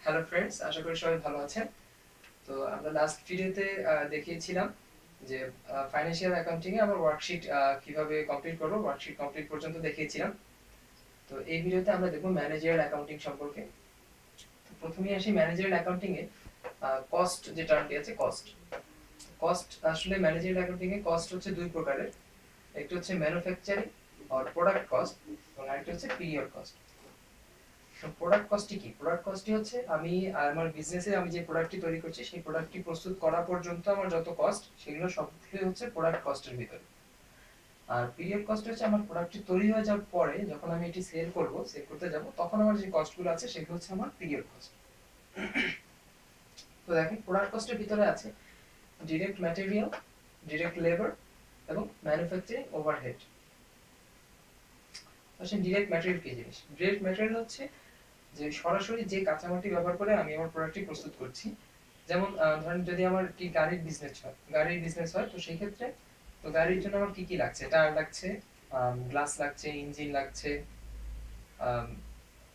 Hello friends, আশা করি সবাই ভালো আছেন। তো আমরা লাস্ট ভিডিওতে দেখিয়েছিলাম যে ফাইন্যান্সিয়াল অ্যাকাউন্টিং এ আমরা ওয়ার্কশিট কিভাবে কমপ্লিট করব, ওয়ার্কশিট কমপ্লিট পর্যন্ত দেখিয়েছিলাম। তো এই ভিডিওতে আমরা দেখব ম্যানেজারিয়াল অ্যাকাউন্টিং সম্পর্কে। তো প্রথমেই আসি ম্যানেজারিয়াল অ্যাকাউন্টিং এ কস্ট যে টার্মটি আছে, কস্ট কস্ট আসলে ম্যানেজারিয়াল অ্যাকাউন্টিং এ কস্ট হচ্ছে দুই প্রকারের। একটা হচ্ছে ম্যানুফ্যাকচারিং আর প্রোডাক্ট কস্ট, এবং আরেকটা হচ্ছে পিরিয়ড কস্ট। প্রোডাক্ট কস্টটি কি? প্রোডাক্ট কস্টটি হচ্ছে আমি আমার বিজনেসে আমি যে প্রোডাক্টটি তৈরি করছি সেই প্রোডাক্টটি প্রস্তুত করা পর্যন্ত আমার যত কস্ট, সেগুলো সবগুলোই হচ্ছে প্রোডাক্ট কস্টের ভিতরে। আর পিরিয়ড কস্ট হচ্ছে আমার প্রোডাক্টটি তৈরি হয়ে যাওয়ার পরে যখন আমি এটি সেল করব, সেল করতে যাব, তখন আমার যে কস্টগুলো আছে সেগুলো হচ্ছে আমার পিরিয়ড কস্ট। তো দেখেন, প্রোডাক্ট কস্টের ভিতরে আছে ডিরেক্ট ম্যাটেরিয়াল, ডিরেক্ট লেবার এবং ম্যানুফ্যাকচারিং ওভারহেড। আসলে ডিরেক্ট ম্যাটেরিয়াল কি জিনিস? ডিরেক্ট ম্যাটেরিয়াল হচ্ছে যে সরাসরি যে কাঁচামালটি ব্যবহার করে আমি আমার প্রোডাক্টটি প্রস্তুত করছি। যেমন ধরেন যদি আমার কি গাড়ির বিজনেস হয়, তো সেই ক্ষেত্রে তো গাড়ির জন্য আমার কি কি লাগছে? টায়ার লাগছে, গ্লাস লাগছে, ইঞ্জিন লাগছে,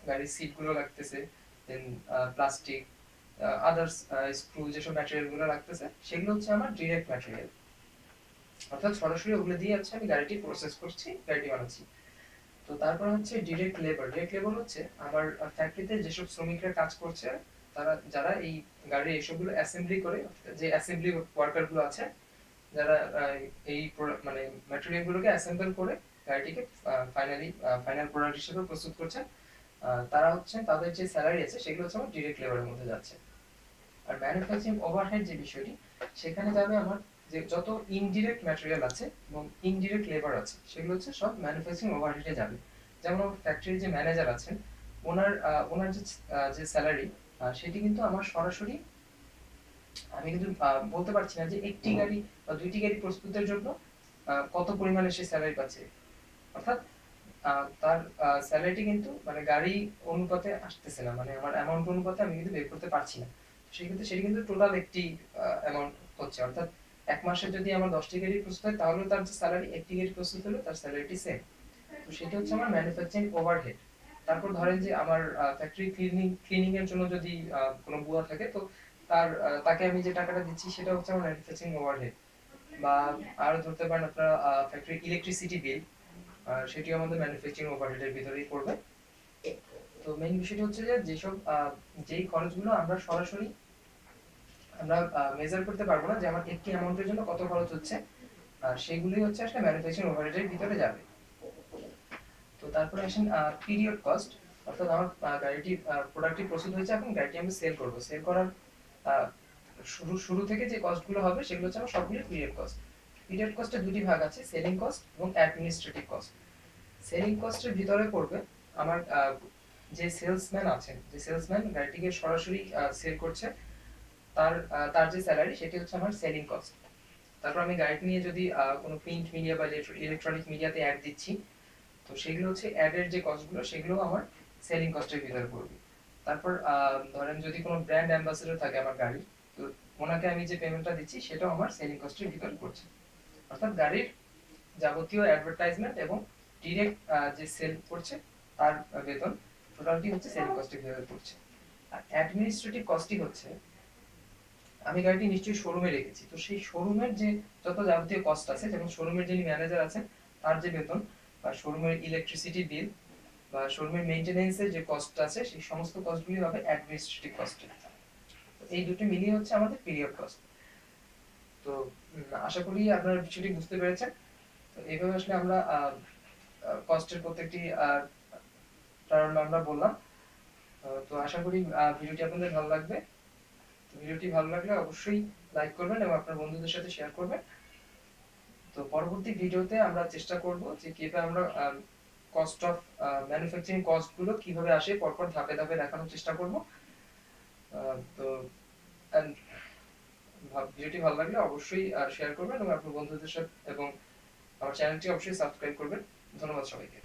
গাড়ির সিটগুলো লাগতেছে, দেন প্লাস্টিক, আদার্স স্ক্রু, যেসব ম্যাটেরিয়াল গুলো লাগতেছে সেগুলো হচ্ছে আমার ডিরেক্ট ম্যাটেরিয়াল। অর্থাৎ সরাসরি ওগুলো দিয়ে হচ্ছে আমি গাড়িটি প্রসেস করছি, গাড়িটি বানাচ্ছি। তো তারপর হচ্ছে ডিরেক্ট লেবার। ডিরেক্ট লেবার হচ্ছে আমার ফ্যাক্টরিতে যেসব শ্রমিকরা কাজ করছে, তারা যারা এই গাড়ির এসবগুলো অ্যাসেম্বলি করে, যে অ্যাসেম্বলি ওয়ার্কার গুলো আছে, যারা এই মানে ম্যাটেরিয়াল গুলোকে অ্যাসেম্বল করে গাড়িটিকে ফাইনাল প্রোডাক্ট হিসেবে প্রস্তুত করছে, তারা হচ্ছে তাদের যে স্যালারি আছে সেগুলো হচ্ছে আমার ডিরেক্ট লেবারের মধ্যে যাচ্ছে। আর ম্যানুফ্যাকচারিং ওভারহেড যে বিষয়টি, সেখানে যাবে আমার যে যত ইনডিরেক্ট ম্যাটেরিয়াল আছে এবং ইনডিরেক্ট লেবার আছে, সেগুলো হচ্ছে সব ম্যানুফ্যাকচারিং ওভারহেডে যাবে। যেমন আমার ফ্যাক্টরির যে ম্যানেজার আছেন, ওনার যে স্যালারি, সেটি কিন্তু আমার সরাসরি আমি কিন্তু বলতে পারছি না যে একটি গাড়ি বা দুইটি গাড়ি প্রস্তুতের জন্য কত পরিমাণে সে স্যালারি পাচ্ছে। অর্থাৎ তার স্যালারিটি কিন্তু মানে গাড়ি অনুপাতে আসতেছে না, মানে আমার অ্যামাউন্ট অনুপাতে আমি কিন্তু বের করতে পারছি না। সেক্ষেত্রে সেটি কিন্তু টোটাল একটি অ্যামাউন্ট হচ্ছে। অর্থাৎ এক মাসে যদি আমার 10টি গাড়ি প্রস্তুত হয়, তাহলেও তার যে স্যালারি, একটি গাড়ি প্রস্তুত হলে তার স্যালারিটি সেম। তো সেটা হচ্ছে আমার ম্যানুফ্যাকচারিং ওভারহেড। তারপর ধরেন যে আমার ফ্যাক্টরি ক্লিনিং এর জন্য যদি কোনো বুয়া থাকে, তো তাকে আমি যে টাকাটা দিচ্ছি সেটা হচ্ছে আমার ম্যানুফ্যাকচারিং ওভারহেড। বা আরো ধরতে পারেন আপনারা ফ্যাক্টরি ইলেকট্রিসিটি বিল, সেটিও আমাদের ম্যানুফ্যাকচারিং ওভারহেডের ভিতরেই পড়বে। তো মেইন বিষয়টা হচ্ছে যে যেই খরচগুলো আমরা সরাসরি আমরা মেজার করতে পারবো না, যে আমার একটি অ্যামাউন্টের জন্য কত খরচ হচ্ছে, সেগুলোই হচ্ছে আসলে ম্যানুফ্যাকচারিং ওভারহেডের ভিতরে যাবে। তো তারপরে আসেন পিরিয়ড কস্ট। অর্থাৎ আমার গাড়িটি প্রোডাক্টটি প্রস্তুত হয়েছে, এখন গাড়িটি আমি সেল করব। সেল করার আহ, শুরু থেকে যে কস্টগুলো হবে সেগুলো হচ্ছে আমার সবগুলো পিরিয়ড কস্ট। পিরিয়ড কস্টের দুটি ভাগ আছে, সেলিং কস্ট এবং অ্যাডমিনিস্ট্রেটিভ কস্ট। সেলিং কস্টের ভিতরে পড়বে আমার যে সেলসম্যান আছেন, যে সেলসম্যান গাড়িটিকে সরাসরি সেল করছে, তার যে স্যালারি, সেটি হচ্ছে আমার সেলিং কস্ট। তারপর আমি গাড়িটি নিয়ে যদি কোনো প্রিন্ট মিডিয়া বা ইলেকট্রনিক মিডিয়াতে অ্যাড দিচ্ছি, তো সেগুলো হচ্ছে অ্যাডের যে কস্টগুলো, সেগুলো আমার সেলিং কস্টের ভিতরে পড়বে। তারপর ধরেন যদি কোনো ব্র্যান্ড অ্যাম্বাসেডর থাকে আমার গাড়ি, তো ওনাকে আমি যে পেমেন্টটা দিচ্ছি সেটাও আমার সেলিং কস্টের ভিতরে পড়ছে। অর্থাৎ গাড়ির যাবতীয় অ্যাডভার্টাইজমেন্ট এবং ডিরেক্ট যে সেল করছে তার বেতন, টোটালটি হচ্ছে সেলিং কস্টের ভিতরে পড়ছে। আর অ্যাডমিনিস্ট্রেটিভ কস্টই হচ্ছে আমি গাড়িটি নিশ্চয়ই শোরুমে রেখেছি, তো সেই শোরুমের যে যত যাবতীয় কস্ট আছে, যেমন শোরুমের যিনি ম্যানেজার আছেন তার যে বেতন, বা শোরুমের ইলেকট্রিসিটি বিল, বা শোরুমের মেইনটেনেন্সের যে কস্ট আছে, সেই সমস্ত কস্টগুলি হবে অ্যাডমিনিস্ট্রেটিভ কস্ট। এই দুটো মিলিয়ে হচ্ছে আমাদের পিরিয়ড কস্ট। তো আশা করি আপনারা বিষয়টি বুঝতে পেরেছেন। তো এইভাবে আসলে আমরা কস্টের প্রত্যেকটি টার্ম আমরা বললাম। তো আশা করি ভিডিওটি আপনাদের ভালো লাগবে। তো ভিডিওটি ভালো লাগলে অবশ্যই লাইক করবেন এবং আপনার বন্ধুদের সাথে শেয়ার করবেন। তো পরবর্তী ভিডিওতে আমরা চেষ্টা করব যে কিভাবে আমরা কস্ট অফ ম্যানুফ্যাকচারিং কস্ট গুলো কিভাবে আসে, পরপর ধাপে ধাপে দেখানোর চেষ্টা করব। তো ভিডিওটি ভালো লাগলে অবশ্যই শেয়ার করবেন এবং আপনার বন্ধুদের সাথে, এবং আমার চ্যানেলটি অবশ্যই সাবস্ক্রাইব করবেন। ধন্যবাদ সবাইকে।